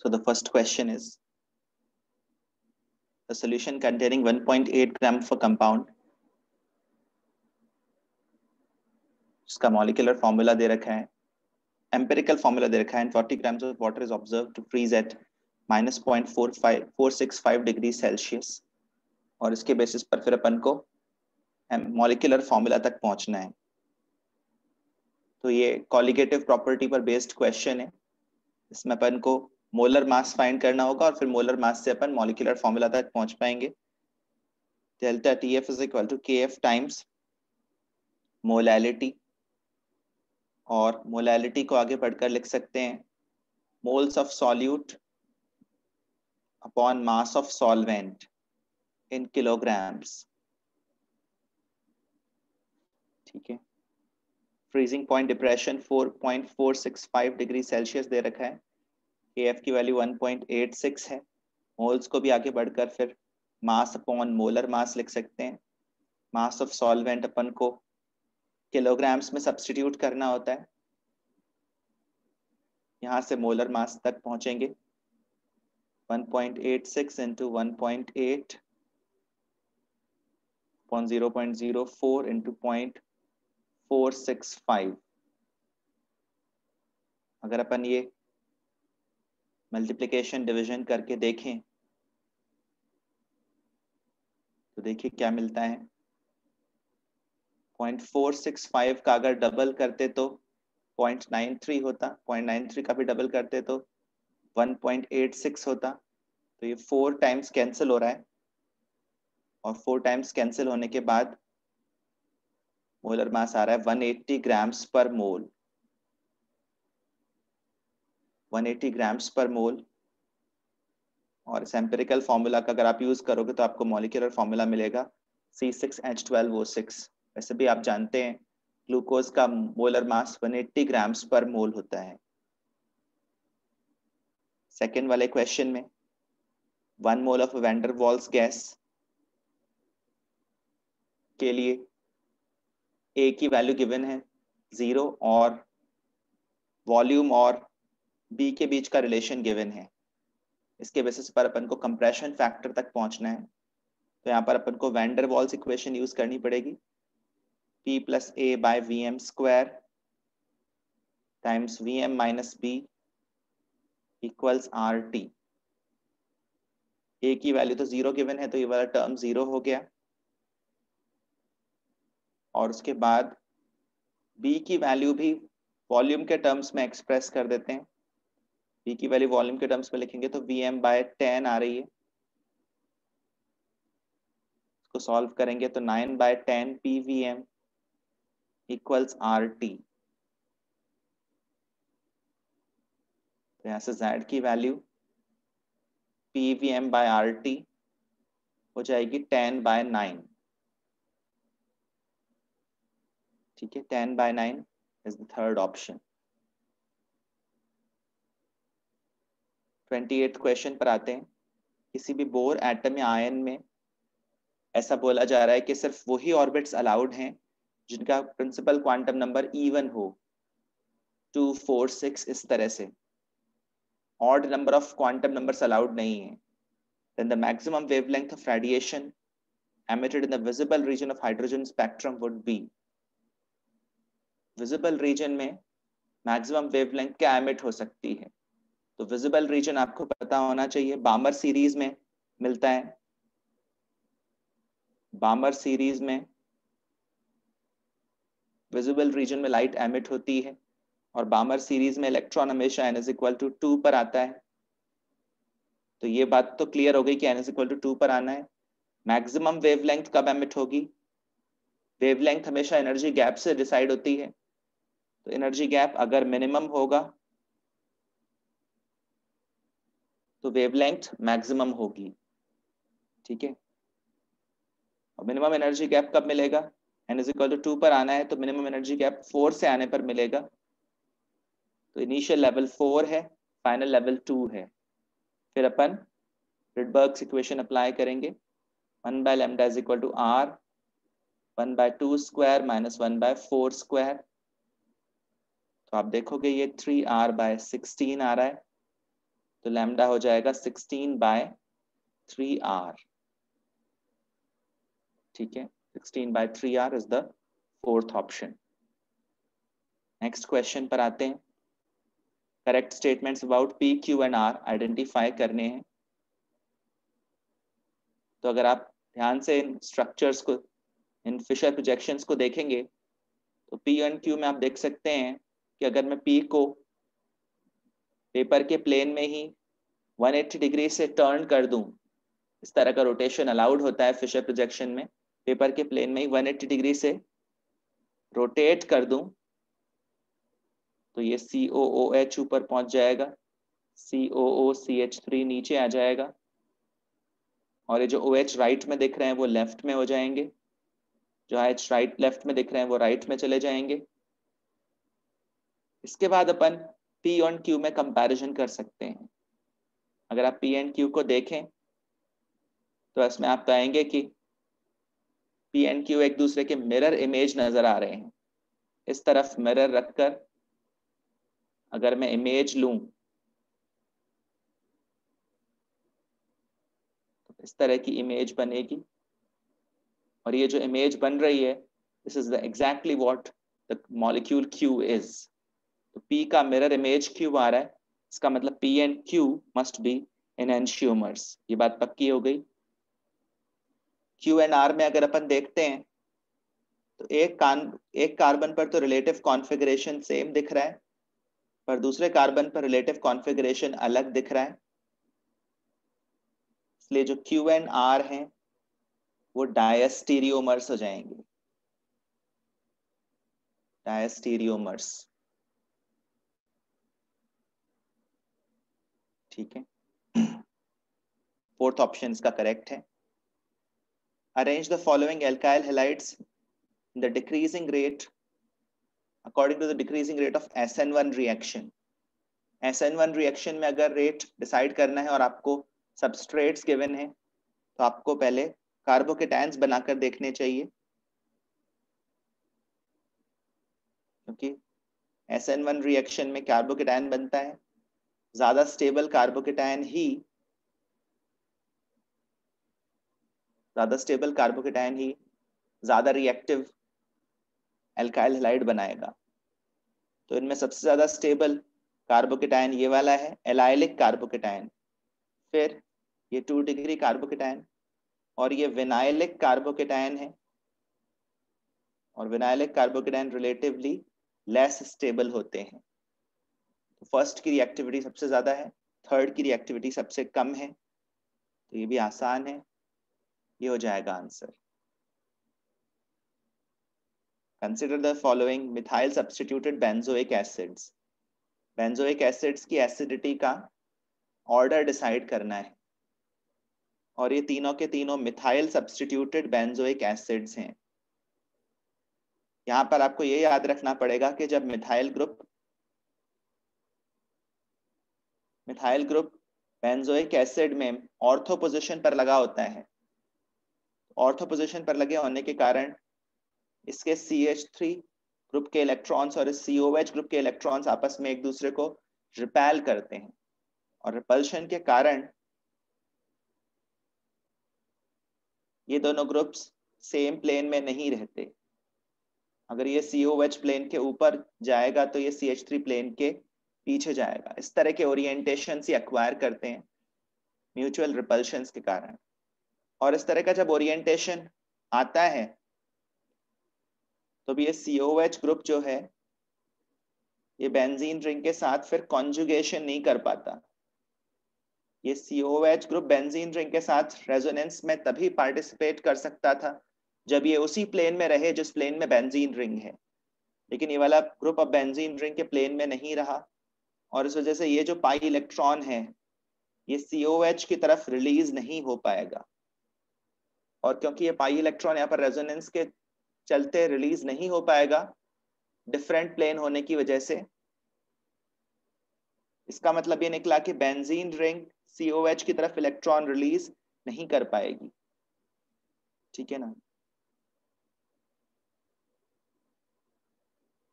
So the first question is a solution containing 1.8 gram of a compound, जिसका molecular formula दे रखा है, empirical formula दे रखा है, and 40 grams of water is observed to freeze at minus 0.465 degrees Celsius. और इसके basis पर फिर अपन को molecular formula तक पहुंचना है. तो ये कॉलिगेटिव प्रॉपर्टी पर बेस्ड क्वेश्चन है. इसमें अपन को मोलर मास फाइंड करना होगा और फिर मोलर मास से अपन मॉलिक्यूलर फॉर्मूला तक पहुंच पाएंगे. Delta TF is equal to KF times molality, और मोलैलिटी को आगे बढ़कर लिख सकते हैं moles of solute upon mass of solvent in kilograms. ठीक है. Freezing point depression 4.465 degree Celsius दे रखा है. KF की वैल्यू 1.86 है. मोल्स को भी आगे बढ़कर फिर मास अपॉन मोलर मास लिख सकते हैं. मास ऑफ सॉल्वेंट अपन को किलोग्राम्स में सब्स्टिट्यूट करना होता है. यहां से मोलर मास तक पहुंचेंगे. 1.86 इंटू 1.8 अपॉन 0.04 इंटू 0.465. अगर अपन ये मल्टीप्लिकेशन डिवीजन करके देखें तो देखिए क्या मिलता है. 0.465 का अगर डबल करते तो 0.93 होता. 0.93 का भी डबल करते तो 1.86 होता. तो ये 4 टाइम्स कैंसिल हो रहा है, और 4 टाइम्स कैंसिल होने के बाद मोलर मास आ रहा है 180 ग्राम्स पर मोल. 180 ग्राम्स पर मोल. और इस एम्पिरिकल फॉर्मूला का अगर आप यूज करोगे तो आपको मॉलिक्यूलर फॉर्मूला मिलेगा C6H12O6. वैसे भी आप जानते हैं ग्लूकोज का मोलर मास 180 ग्राम्स पर मोल होता है. सेकेंड वाले क्वेश्चन में 1 mole of van der Waals gas के लिए A की वैल्यू गिवन है 0 और वॉल्यूम और B के बीच का रिलेशन गिवन है. इसके बेसिस पर अपन को कंप्रेशन फैक्टर तक पहुंचना है. तो यहाँ पर अपन को van der Waals equation use करनी पड़ेगी. P plus A by VM square times VM minus B equals RT. A की वैल्यू तो 0 गिवन है तो ये वाला टर्म 0 हो गया. और उसके बाद B की वैल्यू भी वॉल्यूम के टर्म्स में एक्सप्रेस कर देते हैं. B की वैल्यू वॉल्यूम के टर्म्स में लिखेंगे तो VM by 10 आ रही है. इसको सॉल्व करेंगे तो 9 by 10 PVM equals RT. तो यहाँ से Z की वैल्यू PVM by RT हो जाएगी 10 by 9. ठीक है. 10 by 9 is the third option. 28th question पर आते हैं. किसी भी बोर एटम या आयन में ऐसा बोला जा रहा है कि सिर्फ वही ऑर्बिट्स अलाउड हैं जिनका प्रिंसिपल क्वांटम नंबर इवन हो, 2, 4, 6 इस तरह से. Odd number of quantum numbers allowed नहीं है. Then the maximum wavelength of radiation emitted in the visible region of hydrogen spectrum would be. Visible region में maximum wavelength क्या emit हो सकती है? तो visible region आपको पता होना चाहिए. बामर सीरीज में मिलता है. बामर सीरीज में visible region में लाइट emit होती है, और बामर सीरीज में इलेक्ट्रॉन हमेशा n = 2 पर आता है. तो ये बात तो क्लियर हो गई कि n = 2 पर आना है. मैक्सिमम वेवलेंथ कब एमिट होगी? वेवलेंथ हमेशा एनर्जी गैप से डिसाइड होती है. तो एनर्जी गैप अगर मिनिमम होगा तो वेवलेंथ मैक्सिमम होगी. ठीक है. और मिनिमम एनर्जी गैप कब मिलेगा? n = 2 पर आना है तो मिनिमम एनर्जी गैप 4 से आने पर मिलेगा. तो इनिशियल लेवल 4 है, फाइनल लेवल 2 है. फिर अपन रिडबर्ग्स इक्वेशन अप्लाई करेंगे. 1 by lambda is equal to R 1 by 2 square minus 1 by 4 square. तो आप देखोगे ये 3R by 16 आ रहा है. तो लैम्डा हो जाएगा 16/3r। ठीक है, 16/3r is the fourth option. Next question पर आते हैं। Correct statements about P, Q and R identify करने हैं। तो अगर आप ध्यान से इन स्ट्रक्चर्स को, इन फिशर प्रोजेक्शंस को देखेंगे तो पी एंड क्यू में आप देख सकते हैं कि अगर मैं पी को पेपर के प्लेन में ही 180 डिग्री से टर्न कर दूं, इस तरह का रोटेशन अलाउड होता है फिशर प्रोजेक्शन में, पेपर के प्लेन में ही 180 डिग्री से रोटेट कर दूं तो ये COOH ऊपर पहुंच जाएगा, COOCH3 नीचे आ जाएगा, और ये जो OH राइट में दिख रहे हैं वो लेफ्ट में हो जाएंगे, जो H राइट लेफ्ट में दिख रहे हैं वो राइट में चले जाएंगे। इसके बाद अपन P और Q में कंपैरिजन कर सकते हैं। अगर आप P एंड Q को देखें तो इसमें आप पाएंगे कि P एंड Q एक दूसरे के मिरर इमेज नजर आ रहे हैं। इस तरफ मिरर रखकर अगर मैं इमेज लूं तो इस तरह की इमेज बनेगी, और ये जो इमेज बन रही है, this is the exactly what the molecule Q is. तो P का मिरर इमेज Q आ रहा है, इसका मतलब P and Q must be enantiomers. ये बात पक्की हो गई। Q एंड R में अगर अपन देखते हैं तो एक कार्बन पर तो रिलेटिव कॉन्फ़िगरेशन सेम दिख रहा है, पर दूसरे कार्बन पर रिलेटिव कॉन्फ़िगरेशन अलग दिख रहा है। इसलिए जो Q एंड R हैं वो डायस्टीरियोमर्स हो जाएंगे, डायस्टीरियोमर्स। ठीक है, फोर्थ ऑप्शन इसका करेक्ट है। Arrange the following alkyl halides in the decreasing rate according to the decreasing rate of SN1 reaction. SN1 reaction में अगर रेट डिसाइड करना है और आपको सबस्ट्रेट्स गिवन है तो आपको पहले कार्बोकेटायंस बनाकर देखने चाहिए, क्योंकि SN1 रिएक्शन में कार्बोकेटायन बनता है। ज्यादा स्टेबल कार्बोकेटायन ही ज्यादा रिएक्टिव एल्काइल हैलाइड बनाएगा। तो इनमें सबसे ज्यादा स्टेबल कार्बोकेटायन ये वाला है, एलाइलिक कार्बोकेटायन। फिर ये 2 डिग्री कार्बोकेटायन, और ये विनाइलिक कार्बोकेटायन है, और vinylic carbocation relatively less stable होते हैं। तो फर्स्ट की रिएक्टिविटी सबसे ज्यादा है, थर्ड की रिएक्टिविटी सबसे कम है, तो ये भी आसान है, ये हो जाएगा answer. Consider the following methyl substituted benzoic acids. Benzoic acids की एसिडिटी का ऑर्डर डिसाइड करना है, और ये तीनों के तीनों मिथाइल सब्स्टिट्यूटेड बेंजोइक एसिड्स हैं। यहां पर आपको ये याद रखना पड़ेगा कि जब मिथाइल ग्रुप बेंजोइक एसिड में ऑर्थो पोजीशन पर लगा होता है, ऑर्थो पोजीशन पर लगे होने के कारण इसके CH3 ग्रुप के इलेक्ट्रॉन्स और COH ग्रुप के इलेक्ट्रॉन्स आपस में एक दूसरे को रिपेल करते हैं, और रिपल्शन के कारण ये दोनों ग्रुप्स सेम प्लेन में नहीं रहते। अगर ये COH प्लेन के ऊपर जाएगा तो ये CH3 प्लेन के पीछे जाएगा। इस तरह के ओरिएंटेशन से एक्वायर करते हैं म्यूचुअल रिपल्शंस के कारण, और इस तरह का जब ओरिएंटेशन आता है तो भी ये COH ग्रुप जो है ये बेंजीन रिंग के साथ फिर कॉन्जुगेशन नहीं कर पाता। ये COH ग्रुप बेंजीन रिंग के साथ रेजोनेंस में तभी पार्टिसिपेट कर सकता था जब ये उसी प्लेन में रहे जिस प्लेन में बेंजीन रिंग है, लेकिन ये वाला ग्रुप अब बेंजीन रिंग के प्लेन में नहीं रहा, और इस वजह से ये जो पाई इलेक्ट्रॉन है ये COH की तरफ रिलीज नहीं हो पाएगा, और क्योंकि ये पाई इलेक्ट्रॉन यहाँ पर रेजोनेंस के चलते रिलीज नहीं हो पाएगा डिफरेंट प्लेन होने की वजह से, इसका मतलब ये निकला कि बेंजीन रिंग COH की तरफ इलेक्ट्रॉन रिलीज नहीं कर पाएगी। ठीक है ना,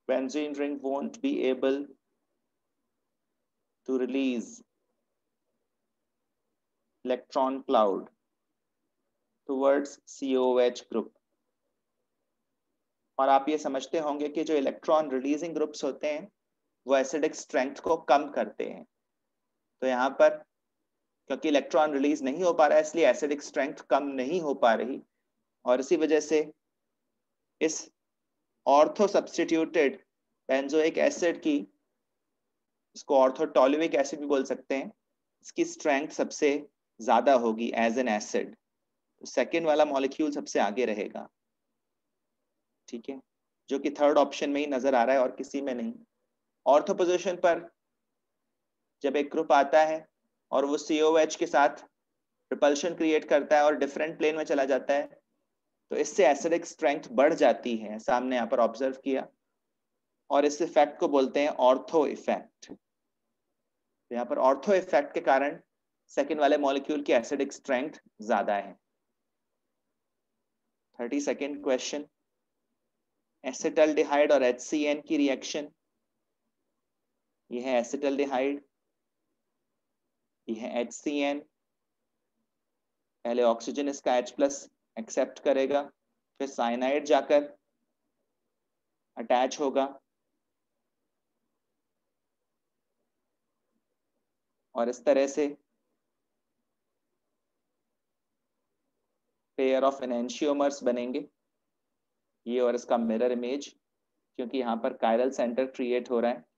benzene ring won't be able to release electron cloud towards COOH group. और आप ये समझते होंगे कि जो इलेक्ट्रॉन रिलीजिंग ग्रुप्स होते हैं वो एसिडिक स्ट्रेंथ को कम करते हैं। तो यहाँ पर क्योंकि इलेक्ट्रॉन रिलीज नहीं हो पा रहा है इसलिए एसिडिक स्ट्रेंथ कम नहीं हो पा रही, और इसी वजह से इस ऑर्थो सब्स्टिट्यूटेड बेंजोइक एसिड की, इसको ऑर्थोटोलुइक एसिड भी बोल सकते हैं, इसकी स्ट्रेंथ सबसे ज्यादा होगी एज एन एसिड। तो सेकेंड वाला मॉलिक्यूल सबसे आगे रहेगा, ठीक है, जो कि थर्ड ऑप्शन में ही नजर आ रहा है और किसी में नहीं। ऑर्थो पोजीशन पर जब एक ग्रुप आता है और वो COH के साथ रिपल्शन क्रिएट करता है और डिफरेंट प्लेन में चला जाता है तो इससे एसिडिक स्ट्रेंथ बढ़ जाती है, ऐसा हमने यहाँ पर ऑब्जर्व किया, और इस इफेक्ट को बोलते हैं ऑर्थो इफेक्ट। यहाँ पर ऑर्थो इफेक्ट के कारण सेकेंड वाले मॉलिक्यूल की एसिडिक स्ट्रेंथ ज्यादा है। 32nd क्वेश्चन, एसिटल्डिहाइड और HCN की रिएक्शन। यह है एसिटल्डिहाइड, यह है HCN। पहले ऑक्सीजन इसका H+ एक्सेप्ट करेगा, फिर साइनाइड जाकर अटैच होगा और इस तरह से पेयर ऑफ एनेंशियोमर्स बनेंगे, ये और इसका मिरर इमेज, क्योंकि यहाँ पर कायरल सेंटर क्रिएट हो रहा है।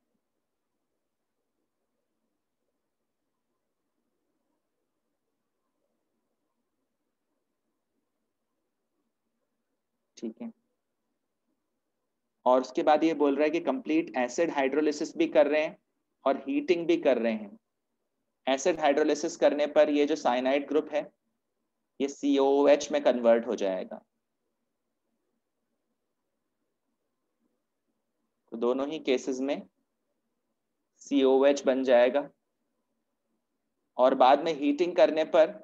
ठीक है, और उसके बाद ये बोल रहा है कि कंप्लीट एसिड हाइड्रोलिसिस भी कर रहे हैं और हीटिंग भी कर रहे हैं। एसिड हाइड्रोलिसिस करने पर ये जो साइनाइड ग्रुप है ये COOH में कन्वर्ट हो जाएगा। तो दोनों ही केसेस में COOH बन जाएगा, और बाद में हीटिंग करने पर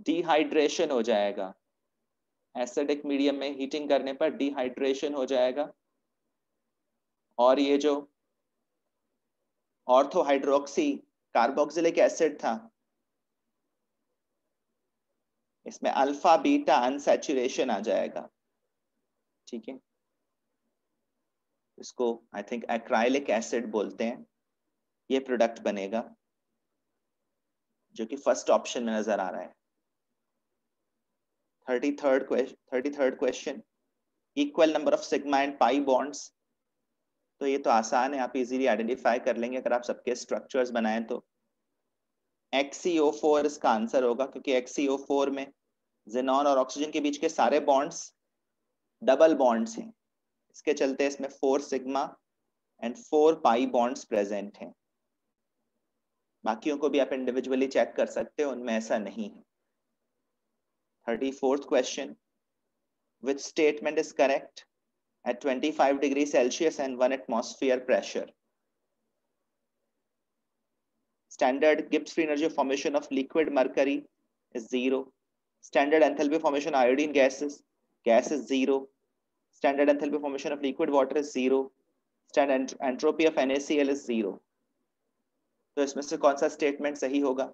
डिहाइड्रेशन हो जाएगा। एसिडिक मीडियम में हीटिंग करने पर डिहाइड्रेशन हो जाएगा, और ये जो ऑर्थोहाइड्रोक्सी कार्बोक्सिलिक एसिड था इसमें अल्फा बीटा अनसैचुरेशन आ जाएगा। ठीक है, इसको आई थिंक एक्राइलिक एसिड बोलते हैं। ये प्रोडक्ट बनेगा जो कि फर्स्ट ऑप्शन में नजर आ रहा है। 33rd question, equal number of sigma and pi bonds. तो ये तो आसान है, आप इजीली आइडेंटिफाई कर लेंगे अगर आप सबके स्ट्रक्चर्स बनाएं तो। XeO4 इसका आंसर होगा, क्योंकि XeO4 में जेनॉन और ऑक्सीजन के बीच के सारे बॉन्ड्स डबल बॉन्ड्स हैं, इसके चलते इसमें 4 sigma and 4 pi bonds present हैं। बाकियों को भी आप इंडिविजुअली चेक कर सकते हो, उनमें ऐसा नहीं है। 34th question, which statement is correct at 25 degrees Celsius and 1 atmosphere pressure? Standard Gibbs free energy of formation of liquid mercury is 0. Standard enthalpy of formation of iodine gas is 0. Standard enthalpy of formation of liquid water is 0. Standard entropy of NaCl is 0. तो इसमें से कौन सा statement सही होगा?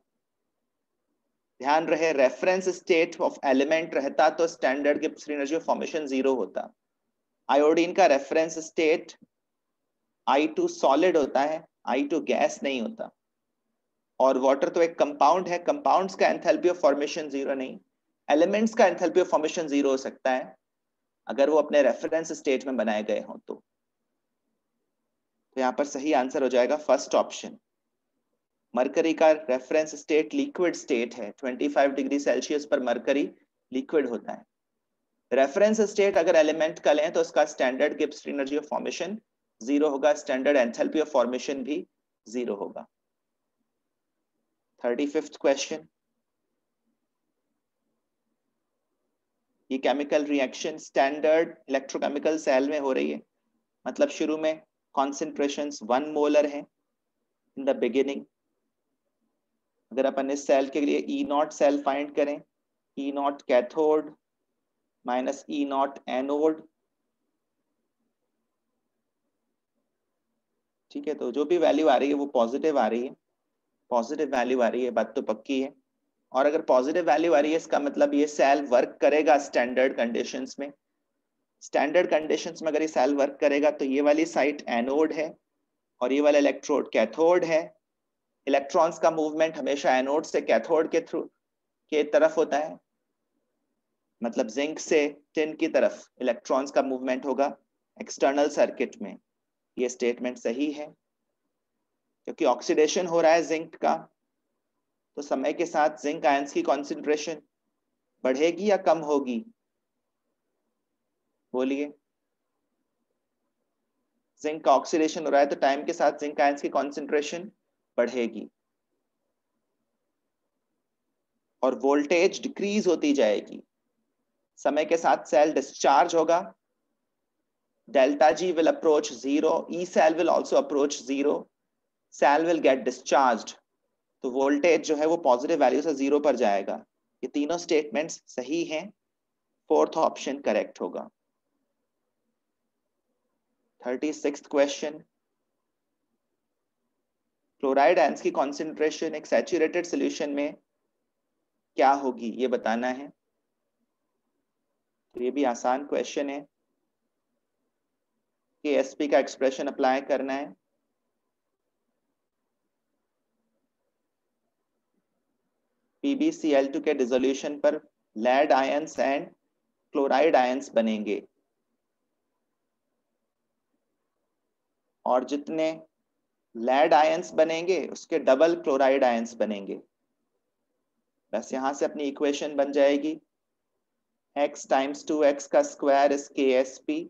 ध्यान रहे, reference state of element रहता तो standard Gibbs free energy of formation 0 होता। आयोडीन का रेफरेंस स्टेट I2 सॉलिड होता है, I2 गैस नहीं होता। और वाटर तो एक कंपाउंड है, कंपाउंड्स का एंथैल्पी ऑफ फॉर्मेशन 0 नहीं, एलिमेंट्स का एंथैल्पी ऑफ फॉर्मेशन 0 हो सकता है अगर वो अपने रेफरेंस स्टेट में बनाए गए हों तो यहाँ पर सही आंसर हो जाएगा फर्स्ट ऑप्शन। मरकरी का रेफरेंस स्टेट लिक्विड स्टेट है, 25 डिग्री सेल्सियस पर मरकरी लिक्विड होता है। रेफरेंस स्टेट अगर एलिमेंट का लें तो उसका standard Gibbs free energy of formation 0 होगा, स्टैंडर्ड एंथैल्पी ऑफ फॉर्मेशन भी 0 होगा। 35th क्वेश्चन, ये chemical reaction standard electrochemical cell में हो रही है, मतलब शुरू में कॉन्सेंट्रेशंस 1 मोलर है इन द बिगिनिंग। अगर अपन इस सेल के लिए E0 सेल फाइंड करें, E0 cathode minus E0 anode, ठीक है, तो जो भी वैल्यू आ रही है वो पॉजिटिव आ रही है, पॉजिटिव वैल्यू आ रही है, बात तो पक्की है। और अगर पॉजिटिव वैल्यू आ रही है इसका मतलब ये सेल वर्क करेगा स्टैंडर्ड कंडीशंस में। स्टैंडर्ड कंडीशंस में अगर ये सेल वर्क करेगा तो ये वाली साइट एनोड है और ये वाला इलेक्ट्रोड कैथोड है। इलेक्ट्रॉन्स का मूवमेंट हमेशा एनोड से कैथोड के थ्रू के तरफ होता है, मतलब जिंक से टिन की तरफ इलेक्ट्रॉन्स का मूवमेंट होगा एक्सटर्नल सर्किट में। ये स्टेटमेंट सही है क्योंकि ऑक्सीडेशन हो रहा है जिंक का, तो समय के साथ जिंक आयंस की कॉन्सेंट्रेशन बढ़ेगी या कम होगी? बोलिए। जिंक का ऑक्सीडेशन हो रहा है तो टाइम के साथ जिंक आयंस की कॉन्सेंट्रेशन बढ़ेगी और वोल्टेज डिक्रीज होती जाएगी। समय के साथ सेल डिस्चार्ज होगा, delta G will approach zero, E cell will also approach zero, cell will get discharged, तो वोल्टेज जो है वो पॉजिटिव वैल्यू से जीरो पर जाएगा। ये तीनों स्टेटमेंट्स सही हैं, फोर्थ ऑप्शन करेक्ट होगा। 36th क्वेश्चन, क्लोराइड आयंस की कॉन्सेंट्रेशन एक सैचुरेटेड सॉल्यूशन में क्या होगी ये बताना है। तो ये भी आसान क्वेश्चन है। KSP का एक्सप्रेशन अप्लाई करना है। PbCl2 के डिसोल्यूशन पर lead ions and chloride ions बनेंगे और जितने लेड आयंस बनेंगे उसके डबल क्लोराइड आयंस बनेंगे। बस यहां से अपनी इक्वेशन बन जाएगी, x टाइम्स 2x का स्क्वायर इज KSP,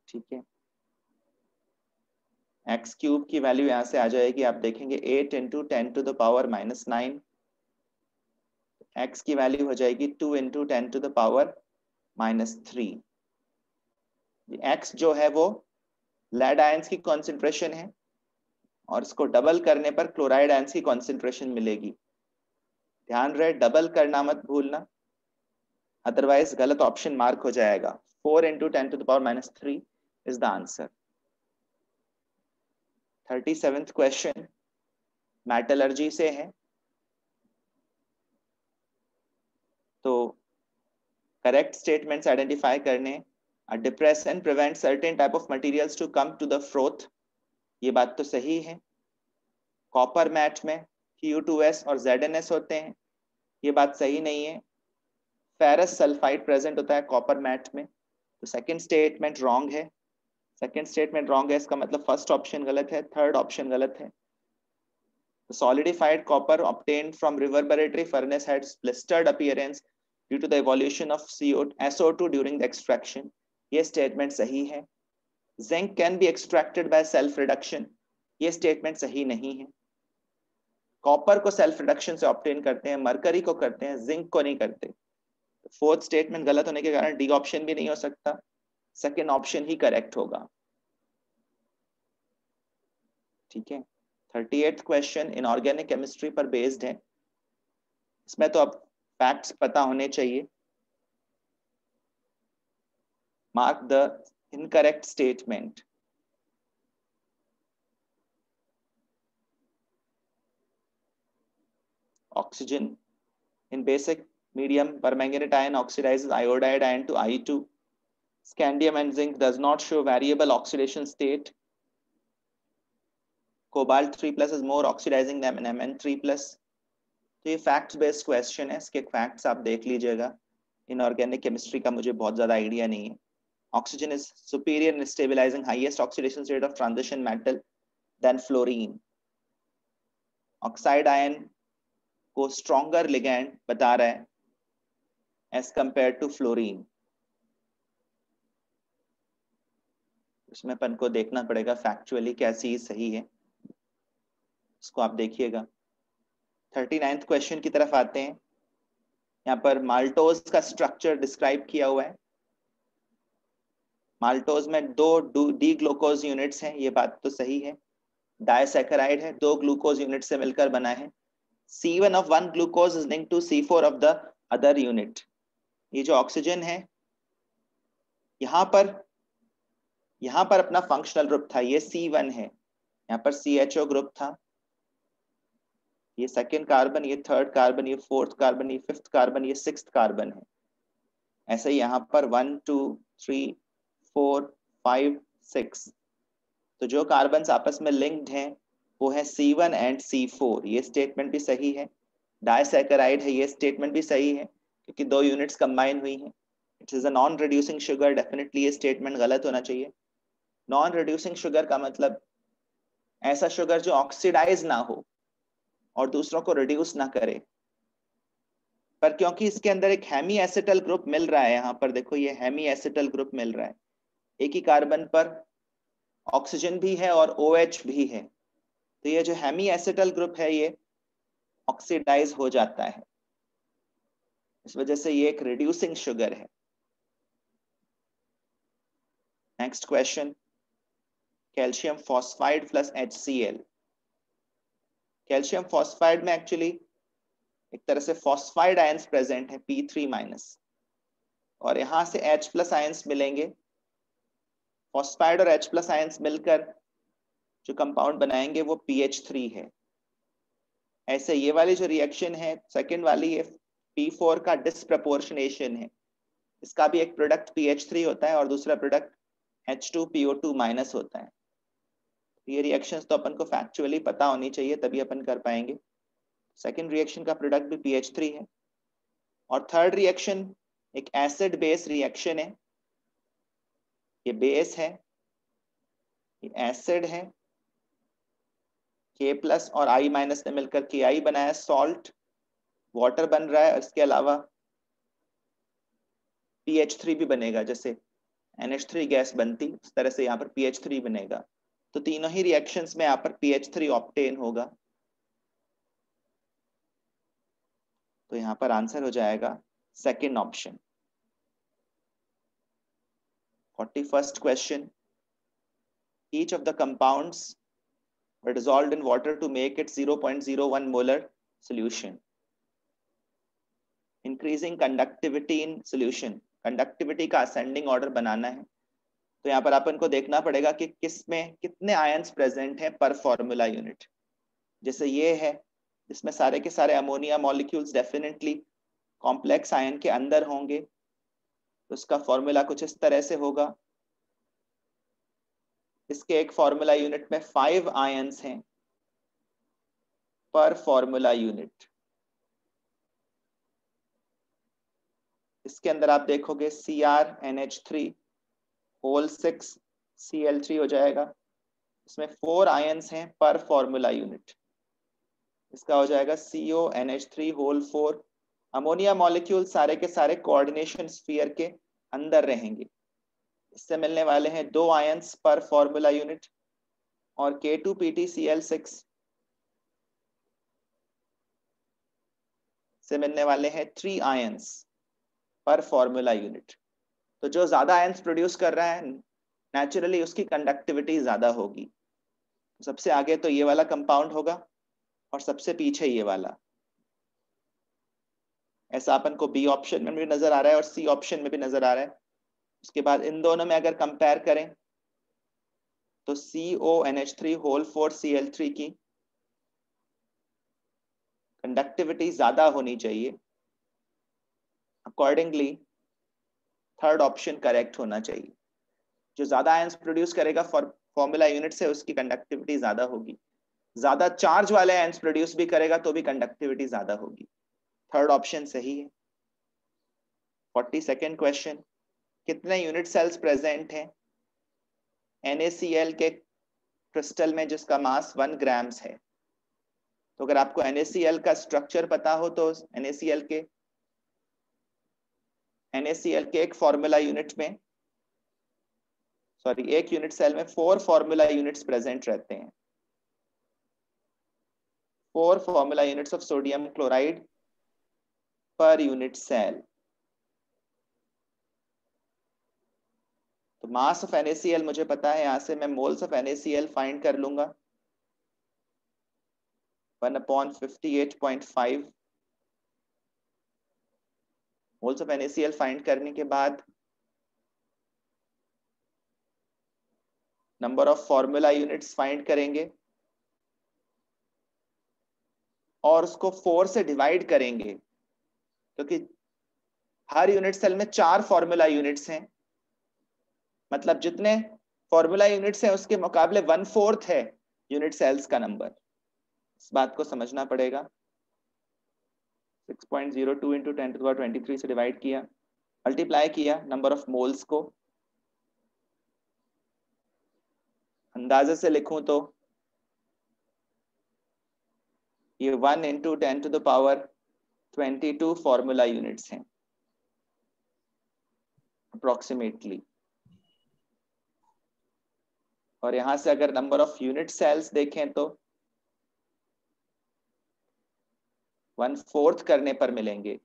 ठीक है। एक्स क्यूब की वैल्यू यहां से आ जाएगी, आप देखेंगे 8 इंटू 10⁻⁻9, एक्स की वैल्यू हो जाएगी 2 इंटू 10⁻⁻3। एक्स जो है वो लेड आयंस की कॉन्सेंट्रेशन है और इसको डबल करने पर क्लोराइड आयंस की कॉन्सेंट्रेशन मिलेगी। ध्यान रहे डबल करना मत भूलना, अदरवाइज गलत ऑप्शन मार्क हो जाएगा। 4 into 10⁻⁻3 is the answer. 37th question metallurgy से है, तो करेक्ट स्टेटमेंट्स आइडेंटिफाई करने। A depressant prevents certain type of materials to come to the froth, ये बात तो सही है। कॉपर मैट में Cu2S और ZnS होते हैं, ये बात सही नहीं है। फेरस सल्फाइड प्रेजेंट होता है कॉपर मैट में, तो सेकंड स्टेटमेंट रॉन्ग है। सेकंड स्टेटमेंट रॉन्ग है, इसका मतलब फर्स्ट ऑप्शन गलत है, थर्ड ऑप्शन गलत है। Solidified copper obtained from reverberatory furnace had blistered appearance due to the evolution of SO2 during the extraction, ये स्टेटमेंट सही है। Zinc can be extracted by self reduction, ये स्टेटमेंट सही नहीं है। कॉपर को सेल्फ रिडक्शन से ऑब्टेन करते हैं, मरकरी को करते हैं, जिंक को नहीं करते। फोर्थ स्टेटमेंट गलत होने के कारण डी ऑप्शन भी नहीं हो सकता, सेकेंड ऑप्शन ही करेक्ट होगा, ठीक है। 38th क्वेश्चन इनऑर्गेनिक केमिस्ट्री पर बेस्ड है, इसमें तो अब फैक्ट्स पता होने चाहिए। Mark the incorrect statement. Oxygen in basic medium permanganate ion oxidizes iodide ion to I2. Scandium and zinc does not show variable oxidation state. Cobalt 3+ is more oxidizing than Mn3+. तो ये facts based question है, इसके facts आप देख लीजिएगा। Inorganic chemistry का मुझे बहुत ज्यादा आइडिया नहीं है। Oxygen is superior in stabilizing highest oxidation state of transition metal than fluorine. Oxide ion को स्ट्रॉन्गर लिगैंड बता रहा है एज कंपेयर टू फ्लोरीन। इसमें अपन को देखना पड़ेगा फैक्चुअली क्या चीज सही है, इसको आप देखिएगा। 39th क्वेश्चन की तरफ आते हैं। यहाँ पर माल्टोज का स्ट्रक्चर डिस्क्राइब किया हुआ है। माल्टोज में दो डी ग्लूकोज यूनिट्स हैं, ये बात तो सही है। डायसैकेराइड है, दो ग्लूकोज यूनिट से मिलकर बना है। C1 of one glucose is linked to C4 of the other unit. ये जो ऑक्सीजन है यहाँ पर अपना फंक्शनल ग्रुप था, ये C1 है, यहाँ पर CHO ग्रुप था, ये सेकेंड कार्बन, ये थर्ड कार्बन, ये फोर्थ कार्बन, ये फिफ्थ कार्बन, ये सिक्स्थ कार्बन है। ऐसे ही यहाँ पर 1 2 3 4 5 6, तो जो कार्बन्स आपस में लिंक्ड हैं वो है C1 एंड C4, ये स्टेटमेंट भी सही है। डाइसैकेराइड है, ये स्टेटमेंट भी सही है क्योंकि दो यूनिट्स कंबाइन हुई हैं। It is a non reducing sugar, definitely ये स्टेटमेंट गलत होना चाहिए। नॉन रिड्यूसिंग शुगर का मतलब ऐसा शुगर जो ऑक्सीडाइज ना हो और दूसरों को रिड्यूस ना करे। पर क्योंकि इसके अंदर एक हेमी एसिटल ग्रुप मिल रहा है, यहाँ पर देखो ये हेमी एसिटल ग्रुप मिल रहा है, एक ही कार्बन पर ऑक्सीजन भी है और OH भी है, तो ये जो हेमी एसिटल ग्रुप है ये ऑक्सीडाइज हो जाता है, इस वजह से ये एक रिड्यूसिंग शुगर है। Next question, calcium phosphide plus HCl। Calcium phosphide में एक्चुअली एक तरह से फॉस्फाइड आयंस प्रेजेंट है P3-, और यहां से H+ आयंस मिलेंगे। फॉस्फाइड और H+ आयंस मिलकर जो कंपाउंड बनाएंगे वो PH3 है। ऐसे ये वाली जो रिएक्शन है सेकेंड वाली, ये P4 का डिस्प्रपोर्शनेशन है, इसका भी एक प्रोडक्ट PH3 होता है और दूसरा प्रोडक्ट H2PO2- होता है। ये रिएक्शंस तो अपन को फैक्चुअली पता होनी चाहिए तभी अपन कर पाएंगे। सेकेंड रिएक्शन का प्रोडक्ट भी PH3 है। और थर्ड रिएक्शन एक एसिड बेस रिएक्शन है, ये बेस है, ये एसिड है, K+ और I- ने मिलकर Ki बनाया, सॉल्ट, वाटर बन रहा है, इसके अलावा PH3 भी बनेगा, जैसे NH3 गैस बनती उस तरह से यहाँ पर PH3 बनेगा। तो तीनों ही रिएक्शंस में यहाँ पर PH3 ऑब्टेन होगा, तो यहाँ पर आंसर हो जाएगा second option. 41st question, each of the compounds were dissolved in water to make it 0.01 molar solution. Increasing conductivity in solution, conductivity का असेंडिंग ऑर्डर बनाना है, तो यहाँ पर अपन को देखना पड़ेगा कि किसमें कितने आयंस प्रेजेंट हैं पर फॉर्मूला यूनिट। जैसे ये है, इसमें सारे के सारे ammonia molecules definitely complex ion के अंदर होंगे, तो उसका फॉर्मूला कुछ इस तरह से होगा। इसके एक फॉर्मूला यूनिट में 5 आयंस हैं पर फॉर्मूला यूनिट। इसके अंदर आप देखोगे CrNH3 होल 6 Cl3 हो जाएगा, इसमें 4 आयंस हैं पर फॉर्मूला यूनिट, इसका हो जाएगा CONH3 होल 4। अमोनिया मॉलिक्यूल सारे के सारे कोऑर्डिनेशन स्फीयर के अंदर रहेंगे, इससे मिलने वाले हैं 2 आयंस पर फॉर्मूला यूनिट, और K2PtCl6 से मिलने वाले हैं 3 आयंस पर फॉर्मूला यूनिट। तो जो ज्यादा आयंस प्रोड्यूस कर रहा है नेचुरली उसकी कंडक्टिविटी ज्यादा होगी। सबसे आगे तो ये वाला कंपाउंड होगा और सबसे पीछे ये वाला, ऐसा अपन को B ऑप्शन में भी नजर आ रहा है और C ऑप्शन में भी नजर आ रहा है। उसके बाद इन दोनों में अगर कंपेयर करें तो CONH3 होल 4 Cl3 की कंडक्टिविटी ज्यादा होनी चाहिए, अकॉर्डिंगली थर्ड ऑप्शन करेक्ट होना चाहिए। जो ज्यादा आयंस प्रोड्यूस करेगा फॉर्मूला यूनिट से उसकी कंडक्टिविटी ज्यादा होगी, ज्यादा चार्ज वाले आयंस प्रोड्यूस भी करेगा तो भी कंडक्टिविटी ज्यादा होगी। थर्ड ऑप्शन सही है। 42nd क्वेश्चन, कितने यूनिट सेल्स प्रेजेंट हैं NaCl के क्रिस्टल में जिसका मास 1 ग्राम्स है? तो अगर आपको NaCl का स्ट्रक्चर पता हो तो NaCl के एक फॉर्मूला यूनिट में, सॉरी एक यूनिट सेल में 4 फॉर्मूला यूनिट्स प्रेजेंट रहते हैं, 4 formula units of sodium chloride per unit cell. तो मास ऑफ NaCl मुझे पता है, यहां से मैं मोल्स ऑफ NaCl फाइंड कर लूंगा, 1/58.5। मोल्स ऑफ NaCl फाइंड करने के बाद number of formula units find करेंगे और उसको 4 से डिवाइड करेंगे, क्योंकि हर यूनिट सेल में 4 फॉर्मूला यूनिट्स हैं, मतलब जितने फॉर्मूला यूनिट्स हैं उसके मुकाबले 1/4 है यूनिट सेल्स का नंबर। इस बात को समझना पड़ेगा। 6.02 इंटू 10⁻23 से डिवाइड किया, मल्टीप्लाई किया नंबर ऑफ मोल्स को, अंदाजे से लिखूं तो ये 1 इंटू 10⁻22 फॉर्मूला यूनिट्स हैं अप्रोक्सीमेटली। और यहां से अगर नंबर ऑफ यूनिट सेल्स देखें तो 1/4 करने पर मिलेंगे।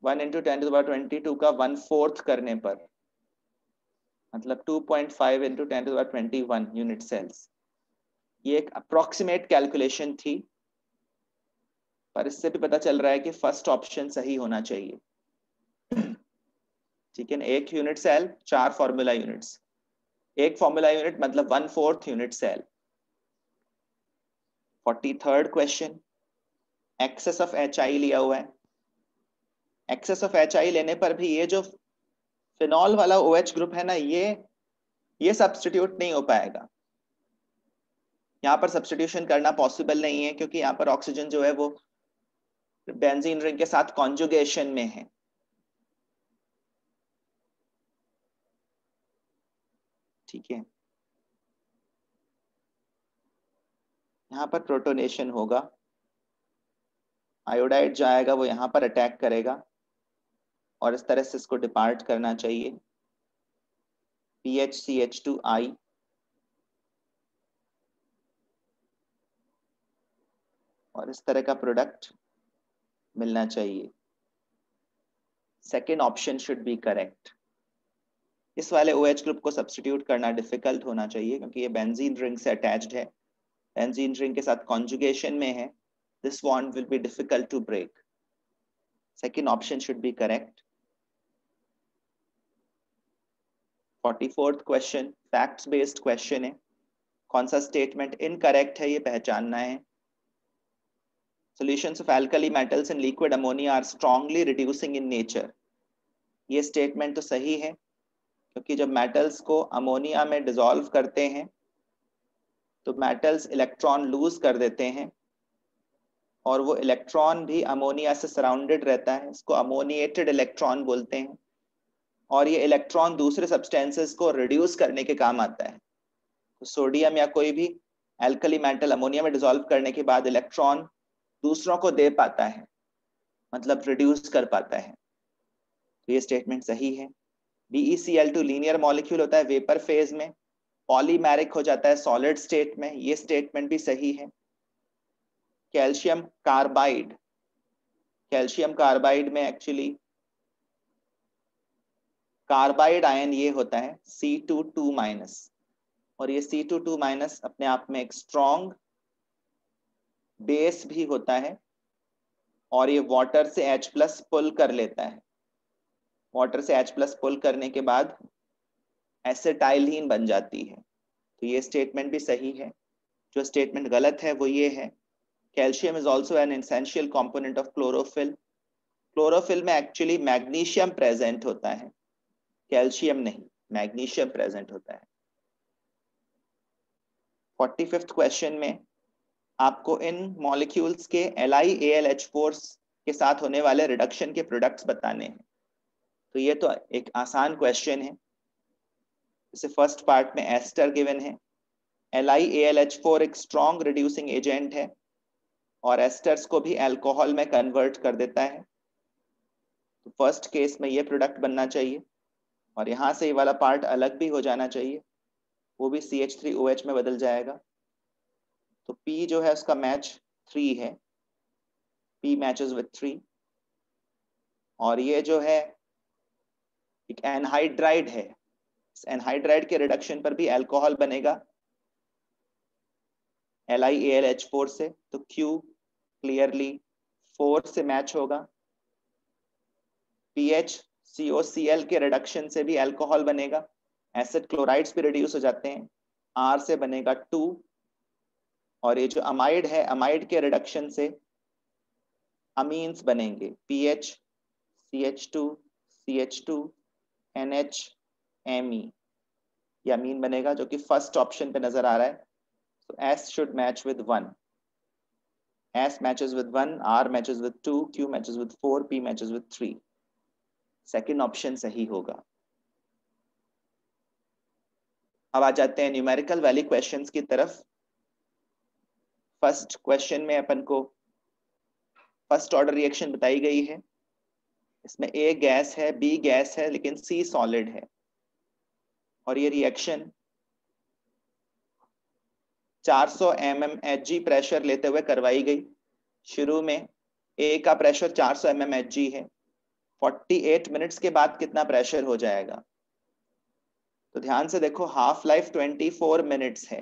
1 इंटू 10⁻22 का 1/4 करने पर मतलब 2.5 इंटू 10⁻21 यूनिट सेल्स। ये एक अप्रोक्सीमेट कैलकुलेशन थी, पर इससे भी पता चल रहा है कि फर्स्ट ऑप्शन सही होना चाहिए। ठीक है ना, एक यूनिट सेल 4 फॉर्मूला यूनिट्स, एक फॉर्मूला यूनिट मतलब 1/4 unit cell. 43rd question, excess of HI लिया हुआ है। एक्सेस ऑफ HI लेने पर भी ये जो फिनॉल वाला OH ग्रुप है ना, ये सब्स्टिट्यूट नहीं हो पाएगा। यहाँ पर सब्स्टिट्यूशन करना पॉसिबल नहीं है, क्योंकि यहाँ पर ऑक्सीजन जो है वो बेंजीन रिंग के साथ कॉन्जुगेशन में है। ठीक है, यहाँ पर प्रोटोनेशन होगा, आयोडाइड जो आएगा वो यहाँ पर अटैक करेगा और इस तरह से इसको डिपार्ट करना चाहिए। PHCH2I और इस तरह का प्रोडक्ट मिलना चाहिए। Second option should be correct. इस वाले OH ग्रुप को सब्स्टिट्यूट करना डिफिकल्ट होना चाहिए, क्योंकि ये बेंजीन रिंग से अटैच्ड है, बेंजीन रिंग के साथ कॉन्जुगेशन में है। This bond will be difficult to break. Second option should be correct. 44th question facts based question है। कौन सा स्टेटमेंट इनकरेक्ट है ये पहचानना है। Solutions of alkali metals in liquid ammonia are strongly reducing in nature. ये statement तो सही है, क्योंकि जब मेटल्स को अमोनिया में डिसॉल्व करते हैं तो मेटल्स इलेक्ट्रॉन लूज कर देते हैं, और वो इलेक्ट्रॉन भी अमोनिया से सराउंडेड रहता है। इसको अमोनिएटेड इलेक्ट्रॉन बोलते हैं, और ये इलेक्ट्रॉन दूसरे सब्सटेंसेस को रिड्यूस करने के काम आता है। तो सोडियम या कोई भी एल्कली मेटल अमोनिया में डिसॉल्व करने के बाद इलेक्ट्रॉन दूसरों को दे पाता है, मतलब रिड्यूस कर पाता है। तो ये स्टेटमेंट सही है। BeCl2 लीनियर मॉलिक्यूल होता है वेपर फेज में, पॉलीमेरिक हो जाता है सॉलिड स्टेट में, ये स्टेटमेंट भी सही है। कैल्शियम कार्बाइड, कैल्शियम कार्बाइड में एक्चुअली कार्बाइड आयन ये होता है C22-, और ये C22- अपने आप में एक स्ट्रॉन्ग बेस भी होता है, और ये वाटर से H+ पुल कर लेता है। वाटर से H+ पुल करने के बाद एसिटाइलिन बन जाती है। तो ये स्टेटमेंट भी सही है। जो स्टेटमेंट गलत है वो ये है, calcium is also an essential component of chlorophyll. Chlorophyll में एक्चुअली मैग्नीशियम प्रेजेंट होता है, कैल्शियम नहीं, मैग्नीशियम प्रेजेंट होता है। 45th क्वेश्चन में आपको इन मॉलिक्यूल्स के LiAlH4 के साथ होने वाले रिडक्शन के प्रोडक्ट्स बताने हैं। तो ये तो एक आसान क्वेश्चन है। जैसे फर्स्ट पार्ट में एस्टर गिवन है, LiAlH4 एक स्ट्रॉन्ग रिड्यूसिंग एजेंट है और एस्टर्स को भी अल्कोहल में कन्वर्ट कर देता है। तो फर्स्ट केस में ये प्रोडक्ट बनना चाहिए, और यहां से ये वाला पार्ट अलग भी हो जाना चाहिए, वो भी CH3OH में बदल जाएगा। तो P जो है उसका मैच 3 है, P मैचेस विथ 3। और ये जो है एक एनहाइड्राइड है, इस एनहाइड्राइड के रिडक्शन पर भी अल्कोहल बनेगा LiAlH4 से। तो Q क्लियरली 4 से मैच होगा। PHCOCl के रिडक्शन से भी अल्कोहल बनेगा, एसिड क्लोराइड्स भी रिड्यूस हो जाते हैं, R से बनेगा 2, और ये जो अमाइड है, अमाइड के रिडक्शन से अमीन्स बनेंगे, PH CH2 CH2 NH Me, ये अमीन बनेगा, जो कि फर्स्ट ऑप्शन पे नजर आ रहा है। So S should match with 1. S matches with 1, R matches with 2, Q matches with 4, P matches with 3. Second option सही होगा। अब आ जाते हैं न्यूमेरिकल वैल्यू क्वेश्चंस की तरफ। फर्स्ट क्वेश्चन में अपन को फर्स्ट ऑर्डर रिएक्शन बताई गई है। इसमें A गैस है, B गैस है, लेकिन C सॉलिड है, और ये रिएक्शन 400 mmHg प्रेशर लेते हुए करवाई गई। शुरू में A का प्रेशर 400 mmHg है, 48 मिनट्स के बाद कितना प्रेशर हो जाएगा? तो ध्यान से देखो, हाफ लाइफ 24 मिनट्स है,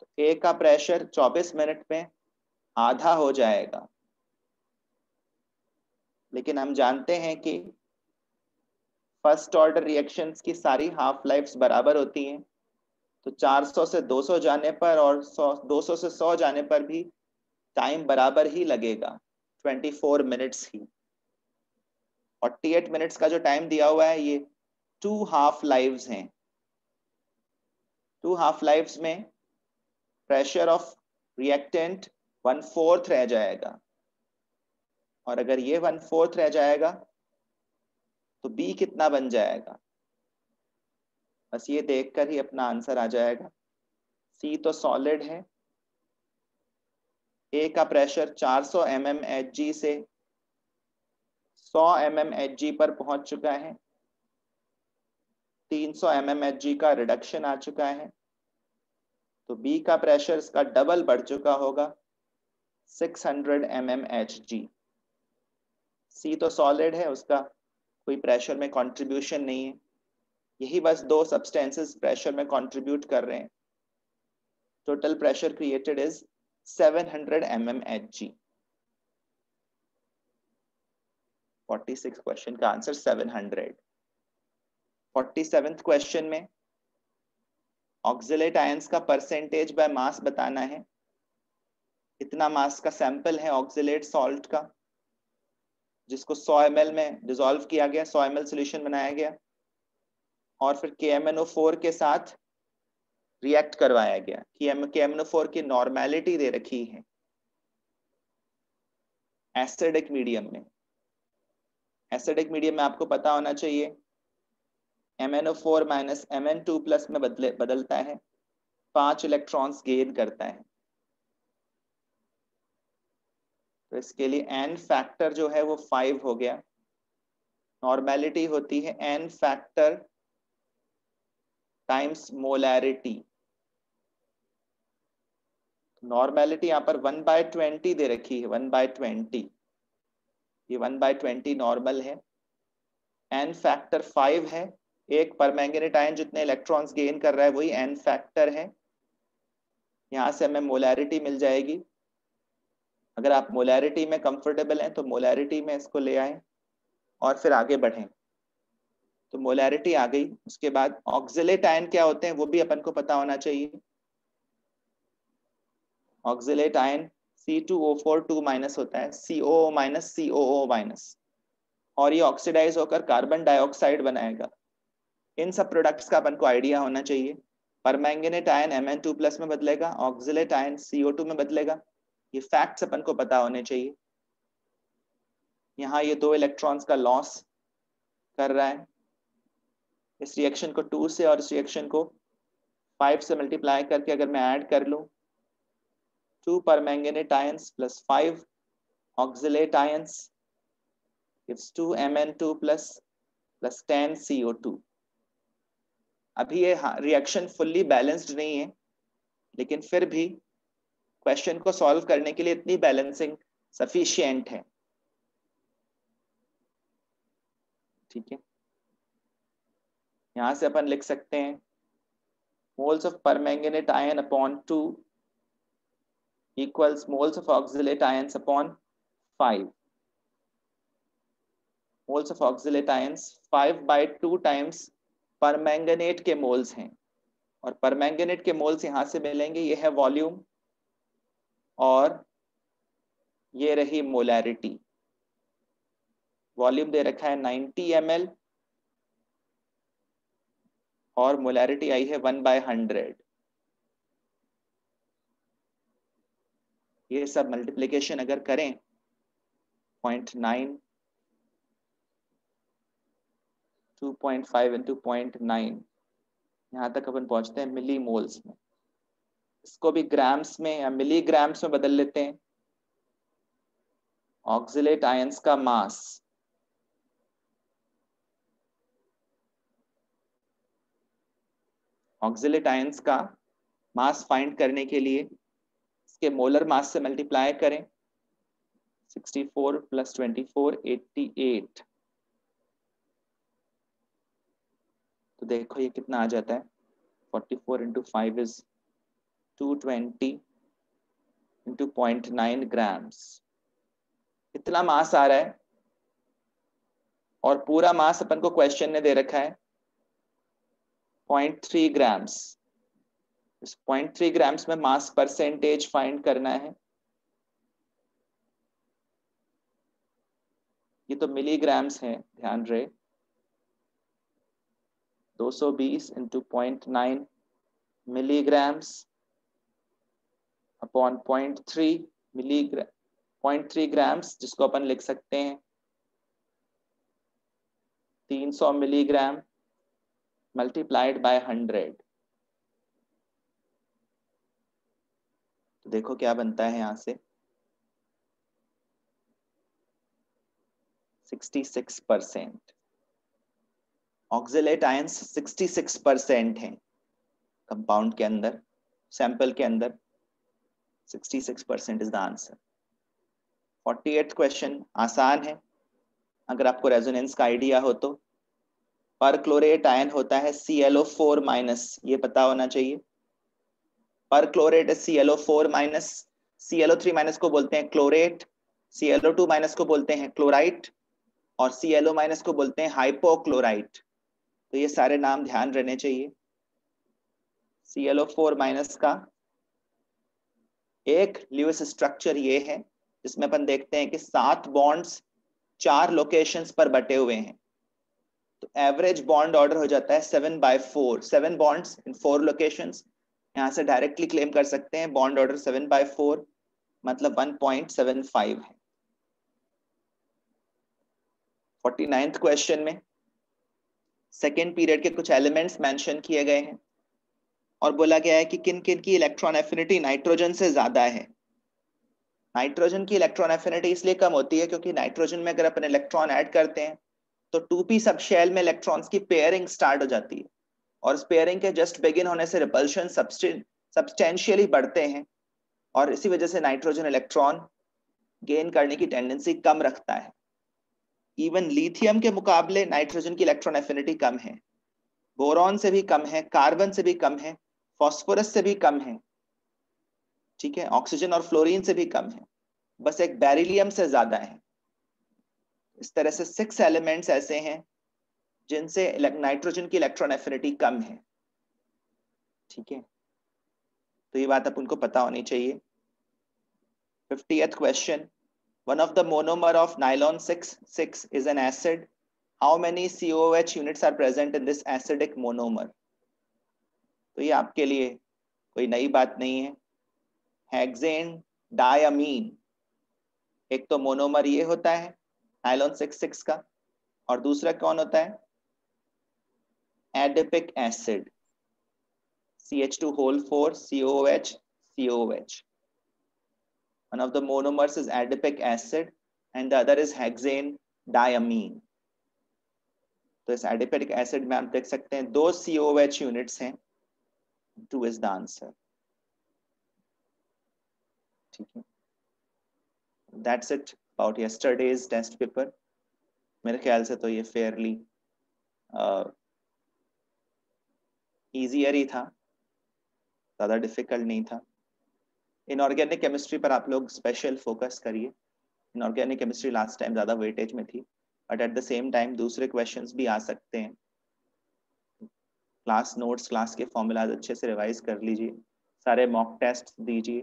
तो A का प्रेशर 24 मिनट में आधा हो जाएगा। लेकिन हम जानते हैं कि फर्स्ट ऑर्डर रिएक्शंस की सारी हाफ लाइफ्स बराबर होती हैं, तो 400 से 200 जाने पर और 200 से 100 जाने पर भी टाइम बराबर ही लगेगा, 24 मिनट्स ही। 48 मिनट्स का जो टाइम दिया हुआ है, ये 2 हाफ लाइव्स हैं। 2 हाफ लाइव्स में प्रेशर ऑफ रिएक्टेंट 1/4 रह जाएगा, और अगर ये 1/4 रह जाएगा तो B कितना बन जाएगा? बस ये देखकर ही अपना आंसर आ जाएगा। C तो सॉलिड है, A का प्रेशर 400 mmHg से 100 mmHg पर पहुंच चुका है, 300 mmHg का रिडक्शन आ चुका है, तो B का प्रेशर इसका डबल बढ़ चुका होगा, 600 mmHg। C तो सॉलिड है, उसका कोई प्रेशर में कंट्रीब्यूशन नहीं है, यही बस 2 सब्सटेंसेस प्रेशर में कंट्रीब्यूट कर रहे हैं। Total pressure created is 700 mmHg। 46 question का आंसर 700। 47th क्वेश्चन में ऑक्सिलेट आयंस का परसेंटेज बाय मास बताना है। इतना मास का सैंपल है ऑक्सिलेट सॉल्ट का, जिसको 100 ml में डिसॉल्व किया गया, 100 ml सोल्यूशन बनाया गया, और फिर KMnO4 के साथ रिएक्ट करवाया गया। KMnO4 की नॉर्मेलिटी दे रखी है एसिडिक मीडियम में। एसिडिक मीडियम में आपको पता होना चाहिए MnO4 माइनस Mn2 प्लस में बदलता है, 5 इलेक्ट्रॉन्स गेन करता है। तो इसके लिए N फैक्टर जो है वो 5 हो गया। नॉर्मेलिटी होती है N factor times molarity. Normality यहाँ पर 1/20 दे रखी है, 1/20, ये 1/20 नॉर्मल है। N फैक्टर 5 है, एक परमैंगनेट आयन जितने इलेक्ट्रॉन्स गेन कर रहा है वही N फैक्टर है। यहाँ से हमें मोलैरिटी मिल जाएगी। अगर आप मोलैरिटी में कंफर्टेबल हैं तो मोलैरिटी में इसको ले आए और फिर आगे बढ़ें। तो मोलैरिटी आ गई। उसके बाद ऑक्सिलेट आयन क्या होते हैं वो भी अपन को पता होना चाहिए। ऑक्सिलेट आयन C2O4 2- होता है, COO माइनस COO माइनस, और ये ऑक्सीडाइज होकर कार्बन डाइऑक्साइड बनाएगा। इन सब प्रोडक्ट्स का अपन को आइडिया होना चाहिए। परमैंगनेट आयन Mn2+ में बदलेगा, ऑक्सिलेट आयन CO2 में बदलेगा। ये फैक्ट्स अपन को पता होने चाहिए। यहाँ ये 2 इलेक्ट्रॉन्स का लॉस कर रहा है। इस रिएक्शन को 2 से और इस रिएक्शन को 5 से मल्टीप्लाई करके अगर मैं ऐड कर लूं, 2 permanganate ions plus 5 oxalate ions gives 2 Mn2 plus 10 CO2। अभी ये रिएक्शन फुल्ली बैलेंस्ड नहीं है, लेकिन फिर भी क्वेश्चन को सॉल्व करने के लिए इतनी बैलेंसिंग सफिशिएंट है। ठीक है, यहां से अपन लिख सकते हैं moles of permanganate ion upon 2 equals moles of oxalate ions upon 5। Moles of oxalate ions 5/2 times permanganate के मोल्स हैं, और परमैंगनेट के मोल्स यहां से मिलेंगे। ये है वॉल्यूम और ये रही मोलैरिटी। वॉल्यूम दे रखा है 90 ml और मोलैरिटी आई है 1/100। ये सब मल्टीप्लिकेशन अगर करें 0.9 2.5 इंटू 0.9, यहाँ तक अपन पहुंचते हैं मिली मोल्स में। इसको भी ग्राम्स में या मिलीग्राम्स में बदल लेते हैं। ऑक्सिलेट आयंस का मास, ऑक्सिलेट आयंस का मास फाइंड करने के लिए इसके मोलर मास से मल्टीप्लाई करें। 64 + 24 88। तो देखो ये कितना आ जाता है। 44 इंटू 5 इज 220 इंटू 0.9 ग्राम्स। इतना मास आ रहा है, और पूरा मास अपन को क्वेश्चन ने दे रखा है 0.3 ग्राम्स। इस 0.3 ग्राम्स में मास परसेंटेज फाइंड करना है। ये तो मिलीग्राम्स है, ध्यान रहे। 220 into 0.9 milligrams upon 0.3 milligram 0.3 grams, जिसको अपन लिख सकते हैं 300 मिलीग्राम मल्टीप्लाइड बाय 100। तो देखो क्या बनता है यहां से 66%। ऑक्सिलेट आयंस 66% है कंपाउंड के अंदर, सैंपल के अंदर। 66% is the answer. 48th question आसान है अगर आपको रेजोनेंस का आइडिया हो तो। पर क्लोरेट आयन होता है ClO4-, ये पता होना चाहिए। पर क्लोरेट ClO4-, ClO3- को बोलते हैं क्लोरेट, ClO2- को बोलते हैं क्लोराइट, और ClO- को बोलते हैं हाइपोक्लोराइट। तो ये सारे नाम ध्यान रहने चाहिए। ClO4- का एक ल्यूइस स्ट्रक्चर ये है जिसमें अपन देखते हैं कि 7 बॉन्ड्स 4 लोकेशंस पर बटे हुए हैं। तो एवरेज बॉन्ड ऑर्डर हो जाता है 7/4, 7 बॉन्ड्स इन 4 लोकेशंस। यहां से डायरेक्टली क्लेम कर सकते हैं बॉन्ड ऑर्डर 7/4 मतलब 1.75 है। 49th क्वेश्चन में सेकेंड पीरियड के कुछ एलिमेंट्स मेंशन किए गए हैं और बोला गया है कि किन किन की इलेक्ट्रॉन एफिनिटी नाइट्रोजन से ज्यादा है। नाइट्रोजन की इलेक्ट्रॉन एफिनिटी इसलिए कम होती है क्योंकि नाइट्रोजन में अगर अपन इलेक्ट्रॉन ऐड करते हैं तो 2p सब शेल में इलेक्ट्रॉन्स की पेयरिंग स्टार्ट हो जाती है, और इस पेयरिंग के जस्ट बिगिन होने से रिपल्शन सब्सटेंशियली बढ़ते हैं, और इसी वजह से नाइट्रोजन इलेक्ट्रॉन गेन करने की टेंडेंसी कम रखता है। इवन लिथियम के मुकाबले नाइट्रोजन की इलेक्ट्रॉन एफिनिटी कम है, बोरॉन से भी कम है, कार्बन से भी कम है, फास्फोरस से भी कम है, ठीक है, ऑक्सीजन और फ्लोरीन से भी कम है, बस एक बेरिलियम से ज्यादा है। इस तरह से 6 एलिमेंट्स ऐसे हैं जिनसे नाइट्रोजन की इलेक्ट्रॉन एफिनिटी कम है, ठीक है। तो ये बात अपन को पता होनी चाहिए। 50th question, one of the monomer of nylon 6 is an acid. How many COOH units are present in this acidic monomer? तो ये आपके लिए कोई नई बात नहीं है। हेक्सेन डायमीन, एक तो मोनोमर ये होता है नाइलॉन 6 का, और दूसरा कौन होता है adipic acid CH2 COOH COOH. One of the monomers is adipic acid and the other is hexane diamine. तो इस एडिपिक एसिड में आप देख सकते हैं 2 COOH यूनिट्स हैं। 2 is the answer, ठीक है। That's it about yesterday's test paper. मेरे ख्याल से तो ये फेयरली इजियर ही था, ज़्यादा डिफिकल्ट नहीं था। इनऑर्गेनिक केमिस्ट्री पर आप लोग स्पेशल फोकस करिए। इनऑर्गेनिक केमिस्ट्री लास्ट टाइम ज़्यादा वेटेज में थी, but at the same time दूसरे क्वेश्चंस भी आ सकते हैं, क्लास नोट्स, क्लास के फॉर्मूलाज अच्छे से रिवाइज कर लीजिए, सारे मॉक टेस्ट दीजिए,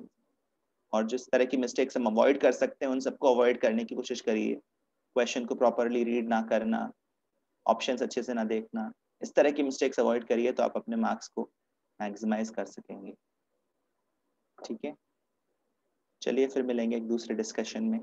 और जिस तरह की मिस्टेक्स हम अवॉइड कर सकते हैं उन सबको अवॉइड करने की कोशिश करिए। क्वेश्चन को प्रॉपरली रीड ना करना, ऑप्शंस अच्छे से ना देखना, इस तरह की मिस्टेक्स अवॉइड करिए तो आप अपने मार्क्स को मैक्सिमाइज कर सकेंगे। ठीक है, चलिए फिर मिलेंगे एक दूसरे डिस्कशन में।